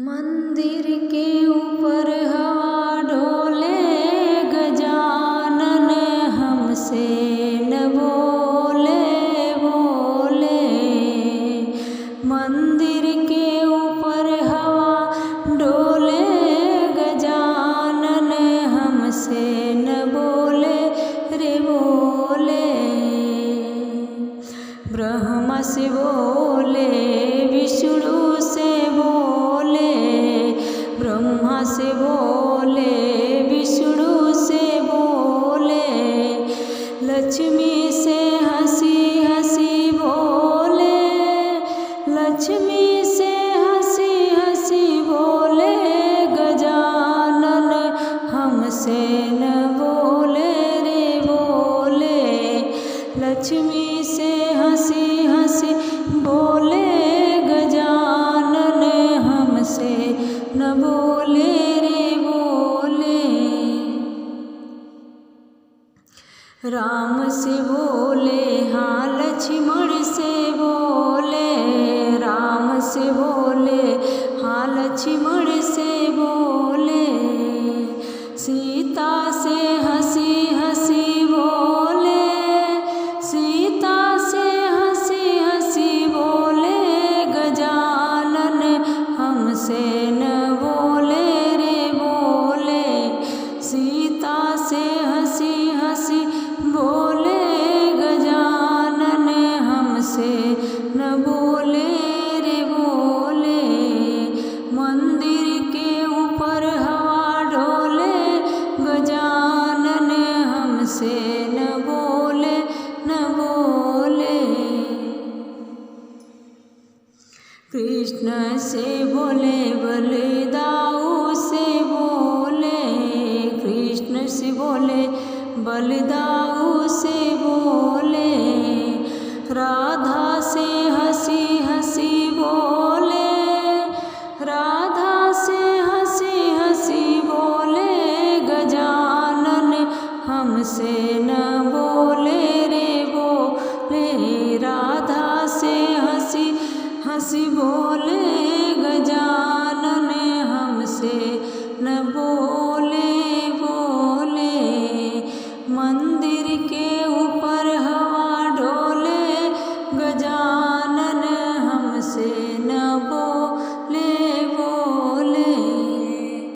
मंदिर के ऊपर हवा डोले, गजानन हमसे न बोले बोले। मंदिर के ऊपर हवा डोले, गजानन हमसे न बोले रे बोले। ब्रह्मा से बोले, विष्णु से बोले, ब्रह्मा से बोले, विष्णु से बोले। लक्ष्मी से हंसी हंसी बोले, लक्ष्मी से हंसी हंसी बोले। गजानन हमसे न बोले रे बोले। लक्ष्मी से हंसी हंसी बोले, गजानन हमसे न बोले रे बोले। राम से बोले, हाँ लक्ष्मण से बोले, राम से बोले, हाँ लक्ष्मण से बोले। सीता से हंसी हंसी बोले, सीता से हंसी हंसी बोले। गजानन हमसे न बोले रे बोले। सीता से हंसी हंसी बोले, गजानन हमसे न बोले रे बोले। मंदिर के ऊपर हवा डोले, गजानन हमसे न बोले न बोले। कृष्ण से बोले, बलदाऊ से बोले, कृष्ण से बोले, बलदाऊ से बोले। राधा से हंसी हंसी बोले, राधा से हंसी हंसी बोले। गजानन हमसे न बोले रे बोले। राधा से हंसी हंसी बोले,